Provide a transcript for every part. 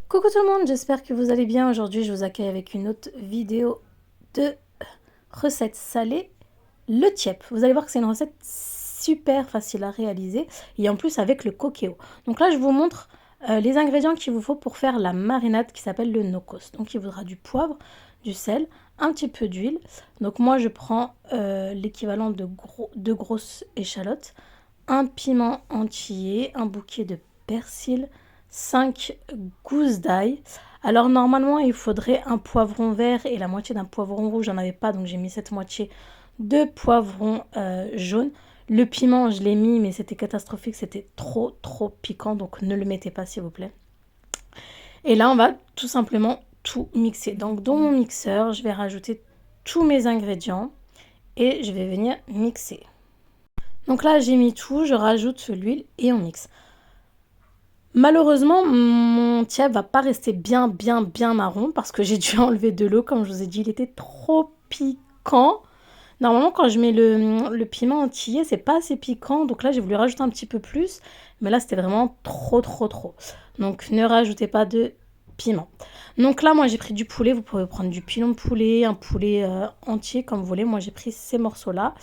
Coucou tout le monde, j'espère que vous allez bien. Aujourd'hui, je vous accueille avec une autre vidéo de recettes salées, le tiep. Vous allez voir que c'est une recette super facile à réaliser et en plus avec le coquéo. Donc là, je vous montre les ingrédients qu'il vous faut pour faire la marinade qui s'appelle le no-cost. Donc il faudra du poivre, du sel, un petit peu d'huile. Donc moi, je prends l'équivalent de deux grosses échalotes, un piment entier, un bouquet de persil, 5 gousses d'ail. Alors normalement il faudrait un poivron vert et la moitié d'un poivron rouge, j'en avais pas donc j'ai mis cette moitié de poivron jaune. Le piment je l'ai mis mais c'était catastrophique, c'était trop piquant donc ne le mettez pas s'il vous plaît. Et là on va tout simplement tout mixer. Donc dans mon mixeur je vais rajouter tous mes ingrédients et je vais venir mixer. Donc là j'ai mis tout, je rajoute l'huile et on mixe. Malheureusement, mon tiep va pas rester bien marron parce que j'ai dû enlever de l'eau. Comme je vous ai dit, il était trop piquant. Normalement, quand je mets le piment entier, c'est pas assez piquant. Donc là, j'ai voulu rajouter un petit peu plus. Mais là, c'était vraiment trop. Donc, ne rajoutez pas de piment. Donc là, moi, j'ai pris du poulet. Vous pouvez prendre du pilon de poulet, un poulet entier comme vous voulez. Moi, j'ai pris ces morceaux-là.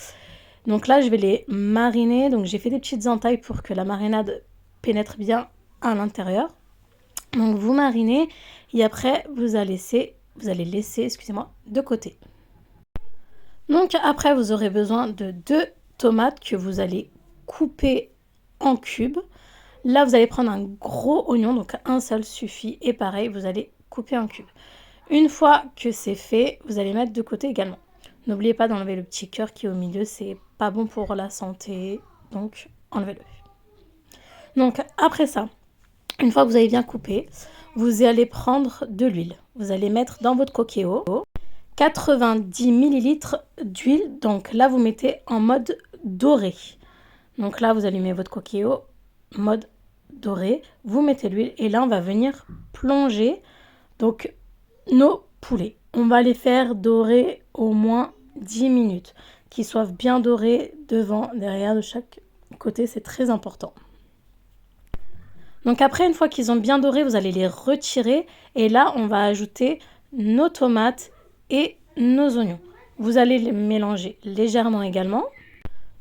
Donc là, je vais les mariner. Donc, j'ai fait des petites entailles pour que la marinade pénètre bien à l'intérieur. Donc vous marinez et après vous allez laisser, excusez-moi, de côté. Donc après vous aurez besoin de 2 tomates que vous allez couper en cubes. Là vous allez prendre un gros oignon, donc un seul suffit et pareil vous allez couper en cubes. Une fois que c'est fait, vous allez mettre de côté également. N'oubliez pas d'enlever le petit cœur qui est au milieu, c'est pas bon pour la santé, donc enlevez-le. Donc après ça, une fois que vous avez bien coupé, vous allez prendre de l'huile. Vous allez mettre dans votre coquéo 90 ml d'huile. Donc là, vous mettez en mode doré. Donc là, vous allumez votre coquéo, mode doré. Vous mettez l'huile et là, on va venir plonger donc nos poulets. On va les faire dorer au moins 10 minutes. Qu'ils soient bien dorés devant, derrière, de chaque côté. C'est très important. Donc après, une fois qu'ils ont bien doré, vous allez les retirer. Et là, on va ajouter nos tomates et nos oignons. Vous allez les mélanger légèrement également.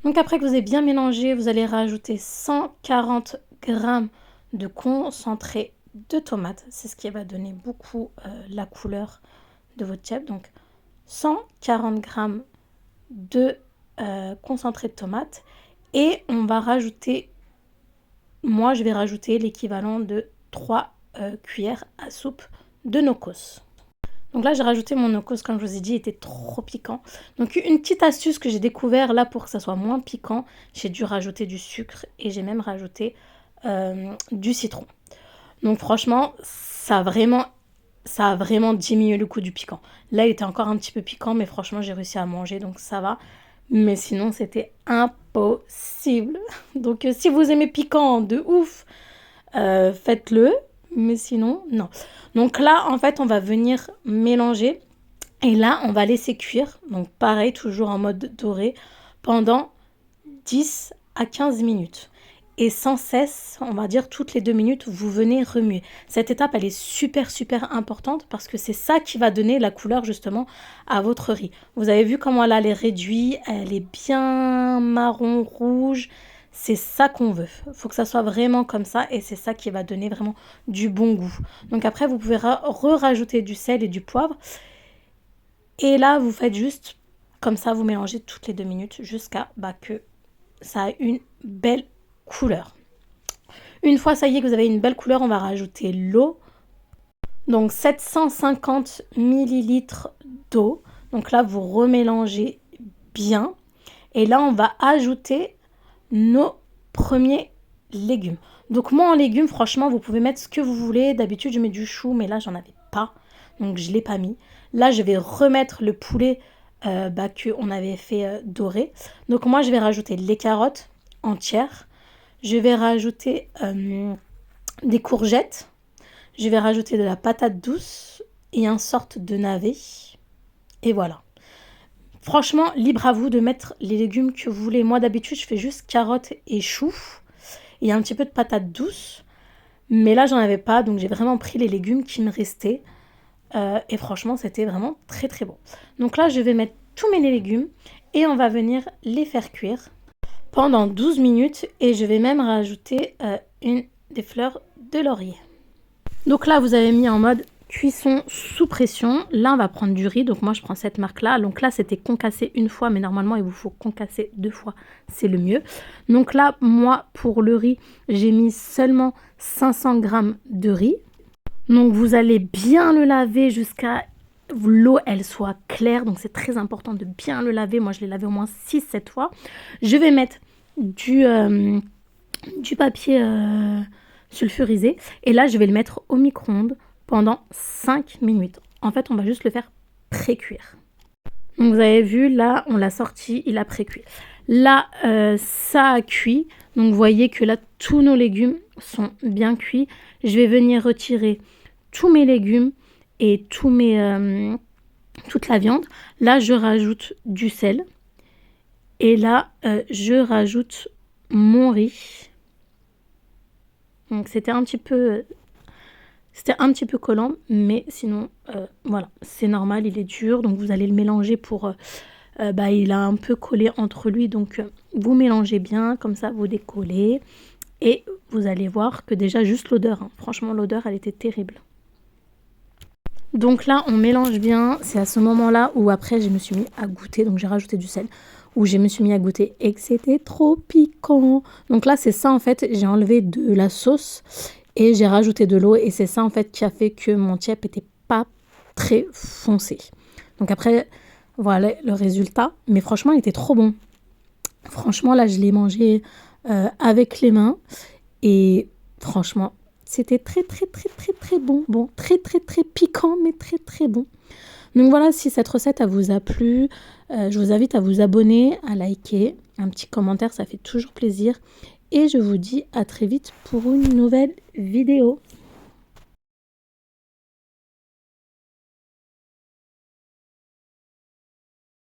Donc après que vous avez bien mélangé, vous allez rajouter 140 g de concentré de tomates. C'est ce qui va donner beaucoup la couleur de votre tiep. Donc 140 g de concentré de tomates. Et on va rajouter... Moi, je vais rajouter l'équivalent de 3 cuillères à soupe de no-cost. Donc là, j'ai rajouté mon no-cost, comme je vous ai dit, il était trop piquant. Donc une petite astuce que j'ai découvert là pour que ça soit moins piquant, j'ai dû rajouter du sucre et j'ai même rajouté du citron. Donc franchement, ça a vraiment diminué le goût du piquant. Là, il était encore un petit peu piquant, mais franchement, j'ai réussi à manger, donc ça va. Mais sinon, c'était impossible. Donc, si vous aimez piquant de ouf, faites-le. Mais sinon, non. Donc là, en fait, on va venir mélanger. Et là, on va laisser cuire. Donc, pareil, toujours en mode doré, pendant 10 à 15 minutes. Et sans cesse, on va dire toutes les 2 minutes, vous venez remuer. Cette étape, elle est super importante parce que c'est ça qui va donner la couleur justement à votre riz. Vous avez vu comment là, elle est réduite, elle est bien marron, rouge. C'est ça qu'on veut. Il faut que ça soit vraiment comme ça et c'est ça qui va donner vraiment du bon goût. Donc après, vous pouvez rajouter du sel et du poivre. Et là, vous faites juste comme ça, vous mélangez toutes les 2 minutes jusqu'à que ça a une belle couleur. Une fois ça y est que vous avez une belle couleur, on va rajouter l'eau. Donc 750 ml d'eau. Donc là, vous remélangez bien. Et là, on va ajouter nos premiers légumes. Donc moi, en légumes, franchement, vous pouvez mettre ce que vous voulez. D'habitude, je mets du chou, mais là, j'en avais pas. Donc, je ne l'ai pas mis. Là, je vais remettre le poulet qu'on avait fait dorer. Donc moi, je vais rajouter les carottes entières. Je vais rajouter des courgettes. Je vais rajouter de la patate douce et une sorte de navet. Et voilà. Franchement, libre à vous de mettre les légumes que vous voulez. Moi, d'habitude, je fais juste carottes et choux. Et un petit peu de patate douce. Mais là, j'en avais pas, donc j'ai vraiment pris les légumes qui me restaient. Et franchement, c'était vraiment très très bon. Donc là, je vais mettre tous mes légumes et on va venir les faire cuire pendant 12 minutes. Et je vais même rajouter des fleurs de laurier. Donc là, vous avez mis en mode cuisson sous pression. Là, on va prendre du riz. Donc moi, je prends cette marque-là. Donc là, c'était concassé une fois, mais normalement, il vous faut concasser 2 fois. C'est le mieux. Donc là, moi, pour le riz, j'ai mis seulement 500 g de riz. Donc vous allez bien le laver jusqu'à l'eau elle soit claire. Donc c'est très important de bien le laver. Moi, je l'ai lavé au moins 6-7 fois. Je vais mettre du papier sulfurisé. Et là, je vais le mettre au micro-ondes pendant 5 minutes. En fait, on va juste le faire pré-cuire. Donc vous avez vu, là, on l'a sorti, il a pré-cuit. Là, ça a cuit. Donc vous voyez que là, tous nos légumes sont bien cuits. Je vais venir retirer tous mes légumes et toute la viande. Là, je rajoute du sel. Et là, je rajoute mon riz. Donc c'était un petit peu collant, mais sinon, voilà, c'est normal, il est dur. Donc vous allez le mélanger pour... il a un peu collé entre lui, donc vous mélangez bien, comme ça vous décollez. Et vous allez voir que déjà juste l'odeur, hein, franchement l'odeur elle était terrible. Donc là on mélange bien, c'est à ce moment-là où après je me suis mis à goûter, donc j'ai rajouté du sel, où je me suis mis à goûter et que c'était trop piquant. Donc là c'est ça en fait, j'ai enlevé de la sauce et j'ai rajouté de l'eau et c'est ça en fait qui a fait que mon tiep était pas très foncé. Donc après voilà le résultat, mais franchement il était trop bon. Franchement là je l'ai mangé avec les mains et franchement c'était très très très très très bon. Bon, très très très piquant mais très très bon. Donc voilà, si cette recette elle vous a plu, je vous invite à vous abonner, à liker, un petit commentaire, ça fait toujours plaisir. Et je vous dis à très vite pour une nouvelle vidéo.